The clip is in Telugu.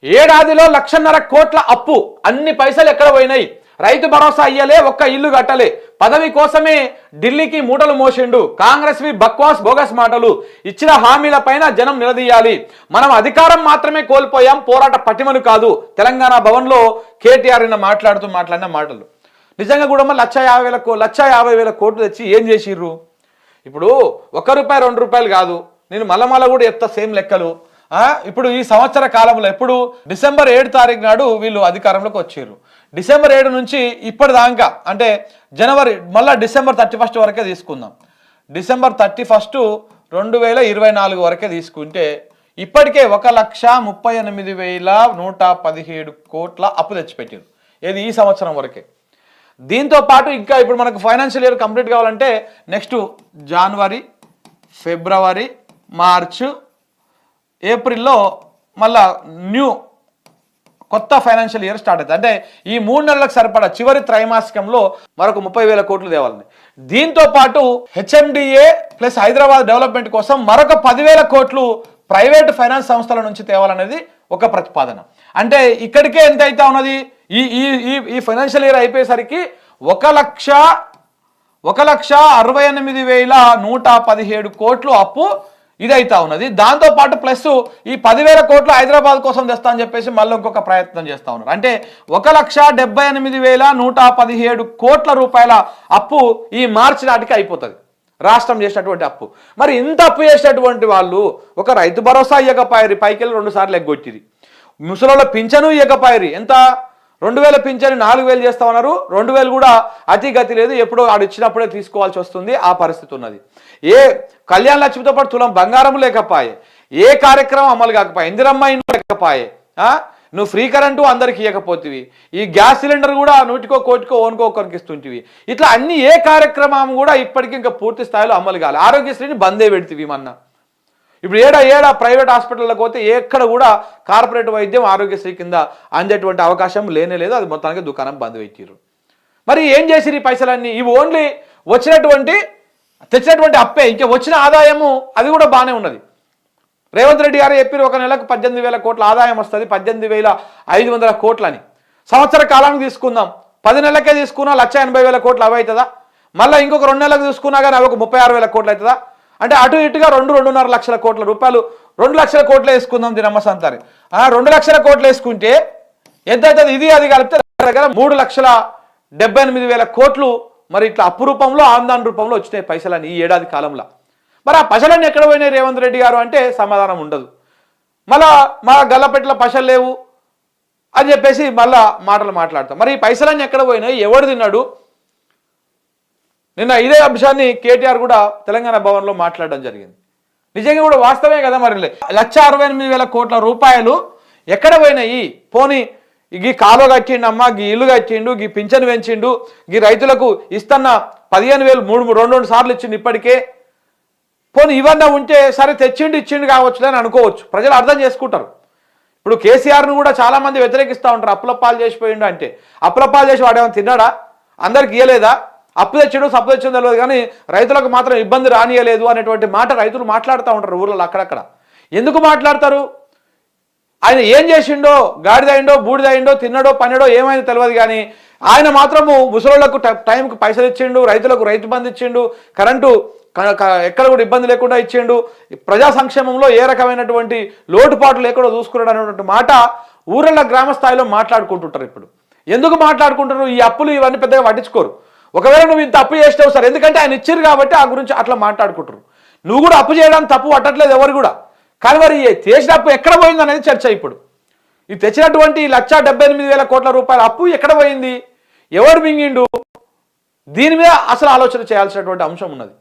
ఏడాదిలో 1.5 కోట్ల అప్పు, అన్ని పైసలు ఎక్కడ పోయినాయి? రైతు భరోసా అయ్యలే, ఒక్క ఇల్లు కట్టలే, పదవి కోసమే ఢిల్లీకి మూటలు మోసిండు. కాంగ్రెస్ వి బక్వాస్ బోగస్ మాటలు, ఇచ్చిన హామీల పైన జనం నిలదీయాలి. మనం అధికారం మాత్రమే కోల్పోయాం, పోరాట పటిమను కాదు. తెలంగాణ భవన్లో కేటీఆర్ మాట్లాడిన మాటలు నిజంగా కూడా 1,50,000 కోట్లు తెచ్చి ఏం చేసిర్రు? ఇప్పుడు ₹1 ₹2 కాదు, నేను మళ్ళా కూడా చెప్తా సేమ్ లెక్కలు. ఇప్పుడు ఈ సంవత్సర కాలంలో ఎప్పుడు డిసెంబర్ 7 తారీఖు నాడు వీళ్ళు అధికారంలోకి వచ్చారు. డిసెంబర్ 7 నుంచి ఇప్పటిదాకా అంటే జనవరి మళ్ళీ డిసెంబర్ 31 వరకే తీసుకుందాం. డిసెంబర్ 31 2024 వరకే తీసుకుంటే ఇప్పటికే 1,38,117 కోట్ల అప్పు తెచ్చిపెట్టారు. ఏది ఈ సంవత్సరం వరకే. దీంతో పాటు ఇంకా ఇప్పుడు మనకు ఫైనాన్షియల్ ఇయర్ కంప్లీట్ కావాలంటే నెక్స్ట్ జనవరి, ఫిబ్రవరి, మార్చ్, ఏప్రిల్లో మళ్ళా కొత్త ఫైనాన్షియల్ ఇయర్ స్టార్ట్ అవుతుంది. అంటే ఈ 3 నెలలకు సరిపడా చివరి త్రైమాసికంలో మరొక 30,000 కోట్లు తేవాలని. దీంతో పాటు హెచ్ఎండిఏ ప్లస్ హైదరాబాద్ డెవలప్మెంట్ కోసం మరొక 10,000 కోట్లు ప్రైవేట్ ఫైనాన్స్ సంస్థల నుంచి తేవాలనేది ఒక ప్రతిపాదన. అంటే ఇక్కడికే ఎంత అయితే ఉన్నది, ఈ ఫైనాన్షియల్ ఇయర్ అయిపోయేసరికి 1,68,117 కోట్లు అప్పు ఇదైతా ఉన్నది. దాంతోపాటు ప్లస్ ఈ 10,000 కోట్లు హైదరాబాద్ కోసం తెస్తా అని చెప్పేసి మళ్ళీ ఇంకొక ప్రయత్నం చేస్తూ ఉన్నారు. అంటే 1,78,117 కోట్ల రూపాయల అప్పు ఈ మార్చి నాటికి అయిపోతుంది రాష్ట్రం చేసినటువంటి అప్పు. మరి ఇంత అప్పు చేసినటువంటి వాళ్ళు ఒక రైతు భరోసా ఇవ్వకపోయారు, పైకెళ్ళి 2 సార్లు ఎగ్గొట్టిరి. ముసలోళ్ళ పింఛను ఇవ్వకపోయారు. ఎంత 2,000 పింఛను 4,000 చేస్తా ఉన్నారు. 2,000 కూడా అతి గతి లేదు, ఎప్పుడో ఆడు ఇచ్చినప్పుడే తీసుకోవాల్సి వస్తుంది, ఆ పరిస్థితి ఉన్నది. ఏ కళ్యాణ లక్ష్మితో పాటు తులం బంగారం లేకపోయే, ఏ కార్యక్రమం అమలు కాకపోయే, ఇందిరమ్మ ఇండ్లు లేకపోయే, నువ్వు ఫ్రీ కరెంటు అందరికి ఇవ్వకపోతివి, ఈ గ్యాస్ సిలిండర్ కూడా 100కో కోటికో ఓనుకోకరికి ఇస్తుంటివి. ఇట్లా అన్ని ఏ కార్యక్రమం కూడా ఇప్పటికీ ఇంకా పూర్తి స్థాయిలో అమలు కావాలి. ఆరోగ్యశ్రీని బందే పెడితివి మొన్న. ఇప్పుడు ఏడా ప్రైవేట్ హాస్పిటల్లోకి పోతే ఎక్కడ కూడా కార్పొరేట్ వైద్యం ఆరోగ్యశ్రీ కింద అందేటువంటి అవకాశం లేనే లేదు. అది మొత్తానికి దుకాణం బంద్ పెట్టిర్రు. మరి ఏం చేసిరు ఈ పైసలన్నీ? ఇవి ఓన్లీ తెచ్చినటువంటి అప్పే, ఇంకా వచ్చిన ఆదాయము అది కూడా బాగానే ఉన్నది. రేవంత్ రెడ్డి గారు చెప్పారు ఒక నెలకు 18,000 కోట్ల ఆదాయం వస్తుంది, 18,500 కోట్లని. సంవత్సర కాలానికి తీసుకుందాం, 10 నెలలకే తీసుకున్నా 1,80,000 కోట్లు అవి అవుతుందా? మళ్ళీ ఇంకొక 2 నెలలకు తీసుకున్నా కానీ అవి ఒక 36,000 కోట్లు అవుతుందా? అంటే అటు ఇటుగా 2-2.5 లక్షల కోట్ల రూపాయలు, 2 లక్షల కోట్లు వేసుకుందాం దీనమ్మ సంతారి. 2 లక్షల కోట్లు వేసుకుంటే ఎంత అవుతుంది? ఇది అది కలిపితే దగ్గర 3,78,000 కోట్లు మరి ఇట్లా అప్పు రూపంలో ఆందాన్ రూపంలో వచ్చినాయి పైసలని ఈ ఏడాది కాలంలో. మరి ఆ పైసలన్నీ ఎక్కడ పోయినాయి రేవంత్ రెడ్డి గారు అంటే సమాధానం ఉండదు. మళ్ళా మా గల్లపెట్టల పైసలు లేవు అని చెప్పేసి మళ్ళా మాటలు మాట్లాడతాం. మరి ఈ పైసలన్నీ ఎక్కడ పోయినాయి, ఎవడు తిన్నాడు? నిన్న ఇదే అంశాన్ని కేటీఆర్ కూడా తెలంగాణ భవన్లో మాట్లాడడం జరిగింది. నిజంగా కూడా వాస్తవమే కదా. మరి 1,68,000 కోట్ల రూపాయలు ఎక్కడ పోయినాయి? పోనీ గీ కాలువ కట్టిండు అమ్మ, గీ ఇల్లు కట్టిండు, గీ పింఛను పెంచిండు, గీ రైతులకు ఇస్తున్న 15,000 2 సార్లు ఇచ్చిండు ఇప్పటికే. పోనీ ఇవన్నీ ఉంటే సరే తెచ్చిండు ఇచ్చిండు కావచ్చు అని అనుకోవచ్చు, ప్రజలు అర్థం చేసుకుంటారు. ఇప్పుడు కేసీఆర్ను కూడా చాలామంది వ్యతిరేకిస్తూ ఉంటారు. అప్పులప్పాలు చేసిపోయిండు అంటే, అప్పులప్పాలు చేసి వాడేమో తిన్నాడా? అందరికి ఇవ్వలేదా? అప్పు తెచ్చాడు సప్పు తెచ్చిందో తెలియదు కానీ రైతులకు మాత్రం ఇబ్బంది రానియలేదు అనేటువంటి మాట రైతులు మాట్లాడుతూ ఉంటారు ఊళ్ళలో అక్కడక్కడ. ఎందుకు మాట్లాడతారు? ఆయన ఏం చేసిండో, గాడిదైండో బూడిదైండో, తిన్నడో పన్నడో ఏమైందో తెలియదు కానీ ఆయన మాత్రము ముసలోళ్లకు టైంకి పైసలు ఇచ్చిండు, రైతులకు రైతు బంధు ఇచ్చిండు, కరెంటు ఎక్కడ కూడా ఇబ్బంది లేకుండా ఇచ్చిండు, ప్రజా సంక్షేమంలో ఏ రకమైనటువంటి లోటుపాటు లేకుండా చూసుకున్నాడు అనేటువంటి మాట ఊళ్ళ గ్రామ స్థాయిలో మాట్లాడుకుంటుంటారు. ఇప్పుడు ఎందుకు మాట్లాడుకుంటారు? ఈ అప్పులు ఇవన్నీ పెద్దగా పట్టించుకోరు. ఒకవేళ నువ్వు ఇంత అప్పు చేస్తావు సార్, ఎందుకంటే ఆయన ఇచ్చారు కాబట్టి ఆ గురించి అట్లా మాట్లాడుకుంటారు. నువ్వు కూడా అప్పు చేయడానికి తప్పు పట్టట్లేదు ఎవరు కూడా. కానీ మరి చేసిన అప్పు ఎక్కడ పోయింది అనేది చర్చ. ఇప్పుడు ఇది తెచ్చినటువంటి 1,78,000 కోట్ల రూపాయల అప్పు ఎక్కడ పోయింది, ఎవరు మింగిండు? దీని మీద అసలు ఆలోచన చేయాల్సినటువంటి అంశం ఉన్నది.